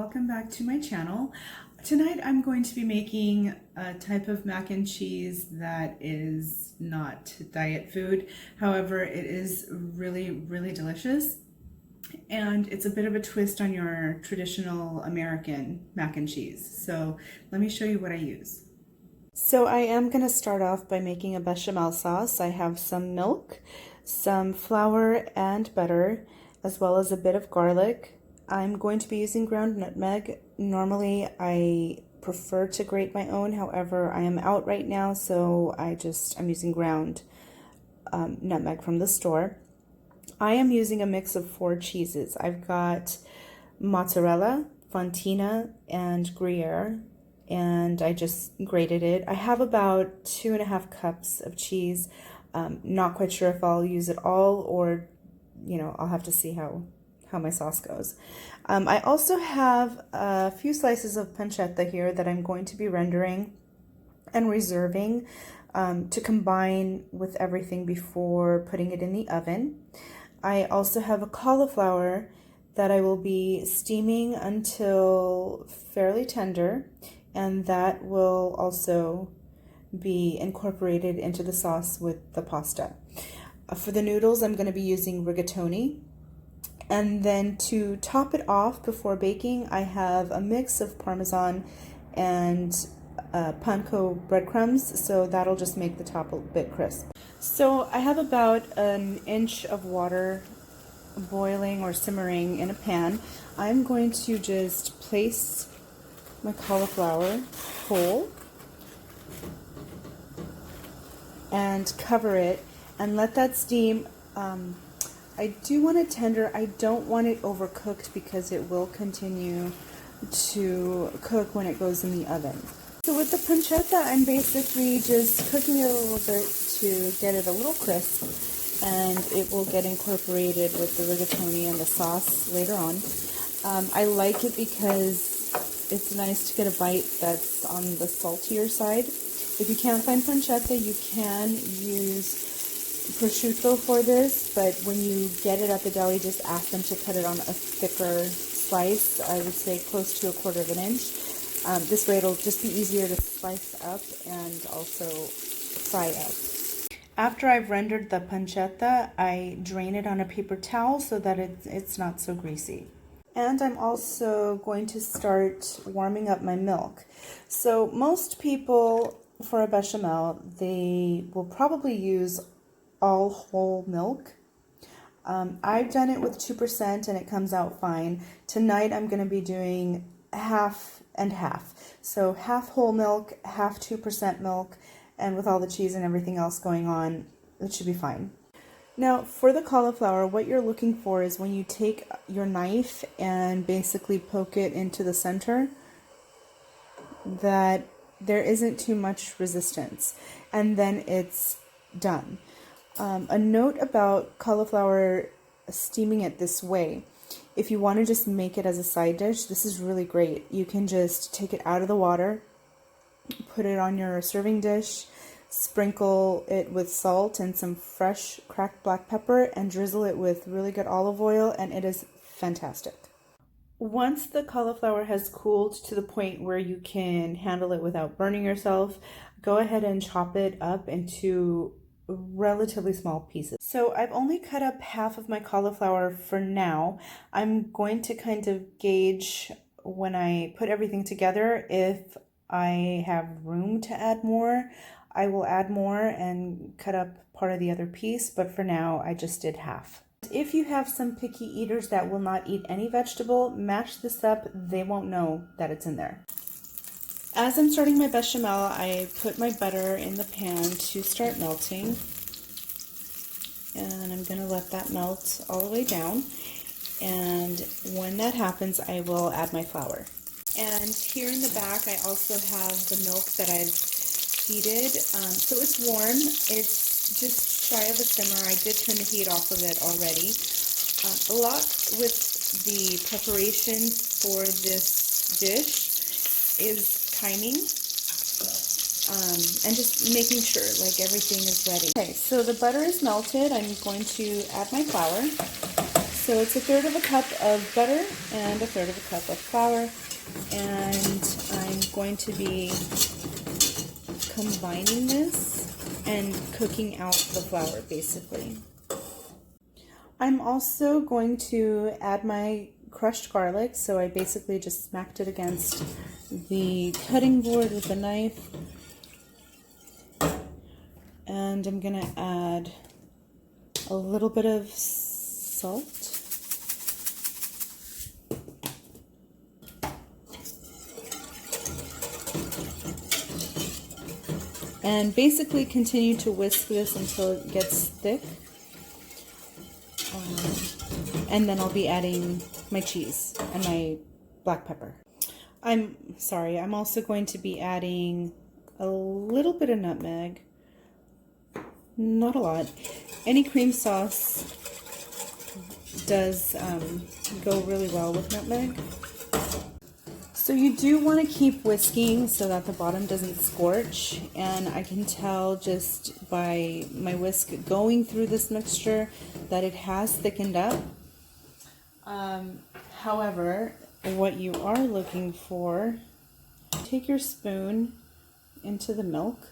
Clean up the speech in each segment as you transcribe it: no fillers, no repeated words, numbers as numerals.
welcome back to my channel. Tonight I'm going to be making a type of mac and cheese that is not diet food. However, it is really delicious, and it's a bit of a twist on your traditional American mac and cheese. So let me show you what I use. So I am going to start off by making a bechamel sauce. I have some milk, some flour and butter, as well as a bit of garlic. I'm going to be using ground nutmeg. Normally I prefer to grate my own, however I am out right now, so I'm using ground nutmeg from the store. I am using a mix of 4 cheeses. I've got mozzarella, fontina, and gruyere, and I just grated it. I have about 2.5 cups of cheese. Not quite sure if I'll use it all, or I'll have to see how my sauce goes. I also have a few slices of pancetta here that I'm going to be rendering and reserving to combine with everything before putting it in the oven. I also have a cauliflower that I will be steaming until fairly tender, and that will also be incorporated into the sauce with the pasta. For the noodles, I'm going to be using rigatoni. And then to top it off before baking, I have a mix of parmesan and panko breadcrumbs, so that'll just make the top a bit crisp. So I have about 1 inch of water boiling or simmering in a pan. I'm going to just place my cauliflower whole and cover it and let that steam. I do want it tender. I don't want it overcooked because it will continue to cook when it goes in the oven. So with the pancetta, I'm basically just cooking it a little bit to get it a little crisp, and it will get incorporated with the rigatoni and the sauce later on. I like it because it's nice to get a bite that's on the saltier side. If you can't find pancetta, you can use prosciutto for this, but when you get it at the deli, just ask them to cut it on a thicker slice. I would say close to 1/4 inch. This way it'll just be easier to slice up and also fry up. After I've rendered the pancetta, I drain it on a paper towel so that it's not so greasy. And I'm also going to start warming up my milk. So most people, for a bechamel, they will probably use all whole milk. I've done it with 2% and it comes out fine. Tonight I'm going to be doing half and half. So half whole milk, half 2% milk, and with all the cheese and everything else going on, it should be fine. Now for the cauliflower, what you're looking for is when you take your knife and basically poke it into the center, that there isn't too much resistance, and then it's done. A note about cauliflower steaming it this way: if you want to just make it as a side dish, this is really great. You can just take it out of the water, put it on your serving dish, sprinkle it with salt and some fresh cracked black pepper, and drizzle it with really good olive oil, and it is fantastic. Once the cauliflower has cooled to the point where you can handle it without burning yourself, go ahead and chop it up into relatively small pieces. So I've only cut up half of my cauliflower for now. I'm going to kind of gauge when I put everything together. If I have room to add more, I will add more and cut up part of the other piece, but for now I just did half. If you have some picky eaters that will not eat any vegetable, mash this up. They won't know that it's in there. As I'm starting my bechamel, I put my butter in the pan to start melting, and I'm going to let that melt all the way down, and when that happens, I will add my flour. And here in the back, I also have the milk that I've heated, so it's warm. It's just shy of a simmer. I did turn the heat off of it already. A lot with the preparations for this dish is timing, and just making sure like everything is ready. Okay, so the butter is melted. I'm going to add my flour. So it's 1/3 of a cup of butter and 1/3 of a cup of flour, and I'm going to be combining this and cooking out the flour basically. I'm also going to add my crushed garlic, so I basically just smacked it against the cutting board with a knife. And I'm gonna add a little bit of salt. And basically continue to whisk this until it gets thick. And then I'll be adding my cheese and my black pepper. I'm also going to be adding a little bit of nutmeg. Not a lot. Any cream sauce does go really well with nutmeg. So you do want to keep whisking so that the bottom doesn't scorch, and I can tell just by my whisk going through this mixture that it has thickened up. However, what you are looking for, take your spoon into the milk,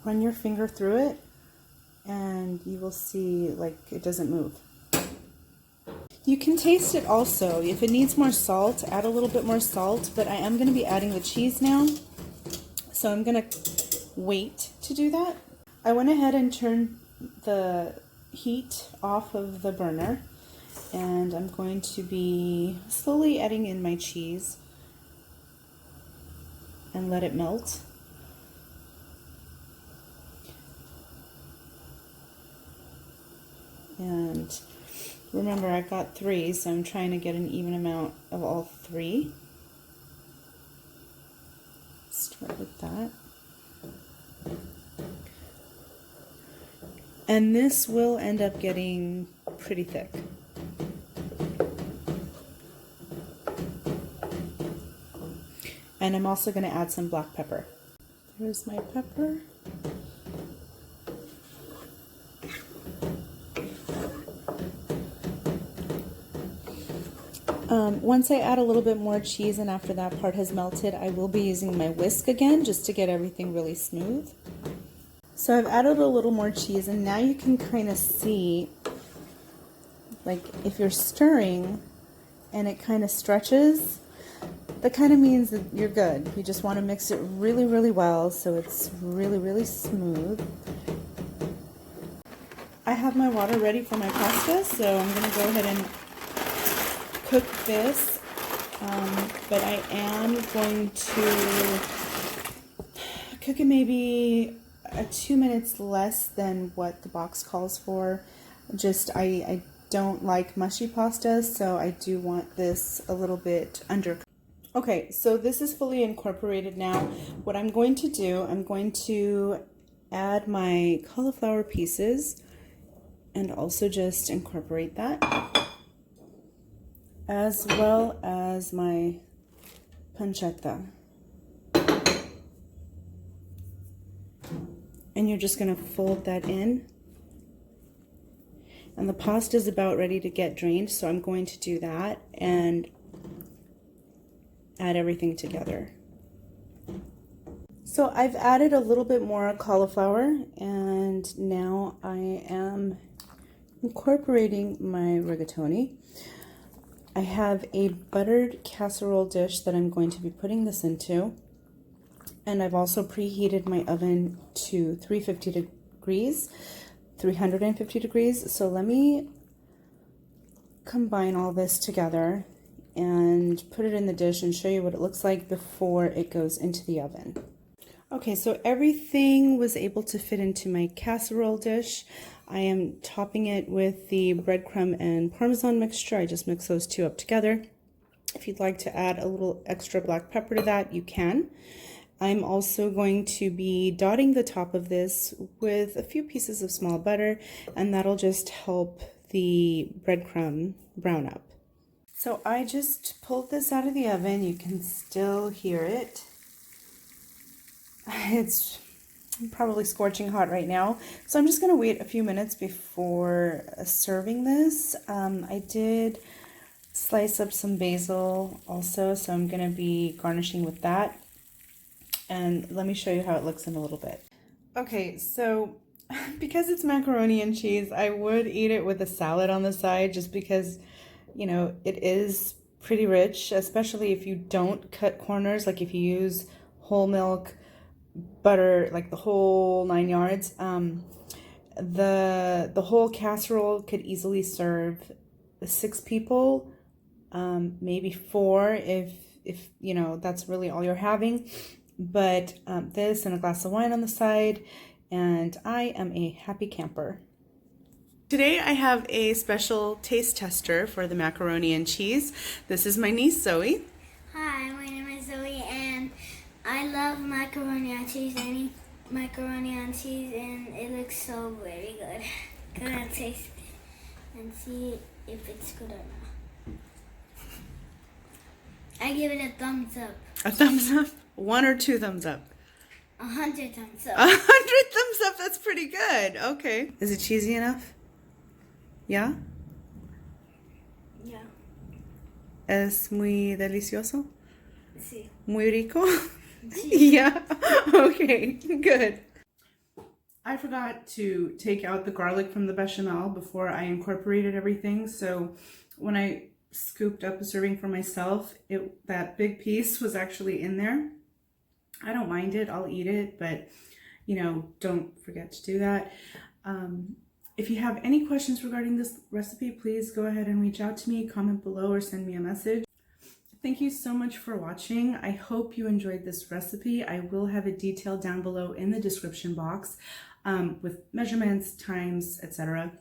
run your finger through it, and you will see like it doesn't move. You can taste it also. If it needs more salt, add a little bit more salt, but I am going to be adding the cheese now, so I'm going to wait to do that. I went ahead and turned the heat off of the burner, and I'm going to be slowly adding in my cheese and let it melt. And remember, I got 3, so I'm trying to get an even amount of all 3. Start with that. And this will end up getting pretty thick. And I'm also going to add some black pepper. There's my pepper. Once I add a little bit more cheese and after that part has melted, I will be using my whisk again just to get everything really smooth. So I've added a little more cheese, and now you can kind of see, like if you're stirring and it kind of stretches, that kind of means that you're good. You just want to mix it really, really well so it's really, really smooth. I have my water ready for my pasta, so I'm going to go ahead and cook this, but I am going to cook it maybe 2 minutes less than what the box calls for. Just I don't like mushy pasta, so I do want this a little bit undercooked. Okay, so this is fully incorporated now. What I'm going to do, I'm going to add my cauliflower pieces and also just incorporate that, as well as my pancetta. And you're just going to fold that in. And the pasta is about ready to get drained, so I'm going to do that and add everything together. So I've added a little bit more cauliflower, and now I am incorporating my rigatoni. I have a buttered casserole dish that I'm going to be putting this into, and I've also preheated my oven to 350 degrees. So let me combine all this together and put it in the dish and show you what it looks like before it goes into the oven. Okay, so everything was able to fit into my casserole dish. I am topping it with the breadcrumb and parmesan mixture. I just mix those two up together. If you'd like to add a little extra black pepper to that, you can. I'm also going to be dotting the top of this with a few pieces of small butter, and that'll just help the breadcrumb brown up. So I just pulled this out of the oven. You can still hear it. It's probably scorching hot right now. So I'm just going to wait a few minutes before serving this. I did slice up some basil also, so I'm going to be garnishing with that. And let me show you how it looks in a little bit. Okay, so because it's macaroni and cheese, I would eat it with a salad on the side just because, you know, it is pretty rich, especially if you don't cut corners, like if you use whole milk, butter, like the whole 9 yards. The whole casserole could easily serve 6 people, maybe 4 if you know that's really all you're having. But this and a glass of wine on the side, and I am a happy camper. Today I have a special taste tester for the macaroni and cheese. This is my niece Zoe. Hi, my name is Zoe, and I love macaroni and cheese. I eat macaroni and cheese, and it looks so very good. Gonna taste it and see if it's good or not. I give it a thumbs up. A thumbs up? 1 or 2 thumbs up? 100 thumbs up. 100 thumbs up, that's pretty good. Okay. Is it cheesy enough? Yeah? Yeah. Es muy delicioso? Sí. Muy rico? Yeah. Okay, good. I forgot to take out the garlic from the bechamel before I incorporated everything. So when I scooped up a serving for myself, that big piece was actually in there. I don't mind it. I'll eat it, but you know, don't forget to do that. If you have any questions regarding this recipe, please go ahead and reach out to me, comment below, or send me a message. Thank you so much for watching. I hope you enjoyed this recipe. I will have it detailed down below in the description box with measurements, times, etc.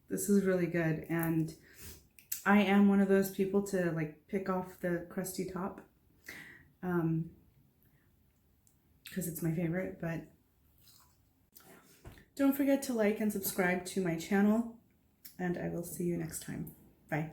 This is really good, and I am one of those people to like pick off the crusty top because it's my favorite. But don't forget to like and subscribe to my channel, and I will see you next time. Bye.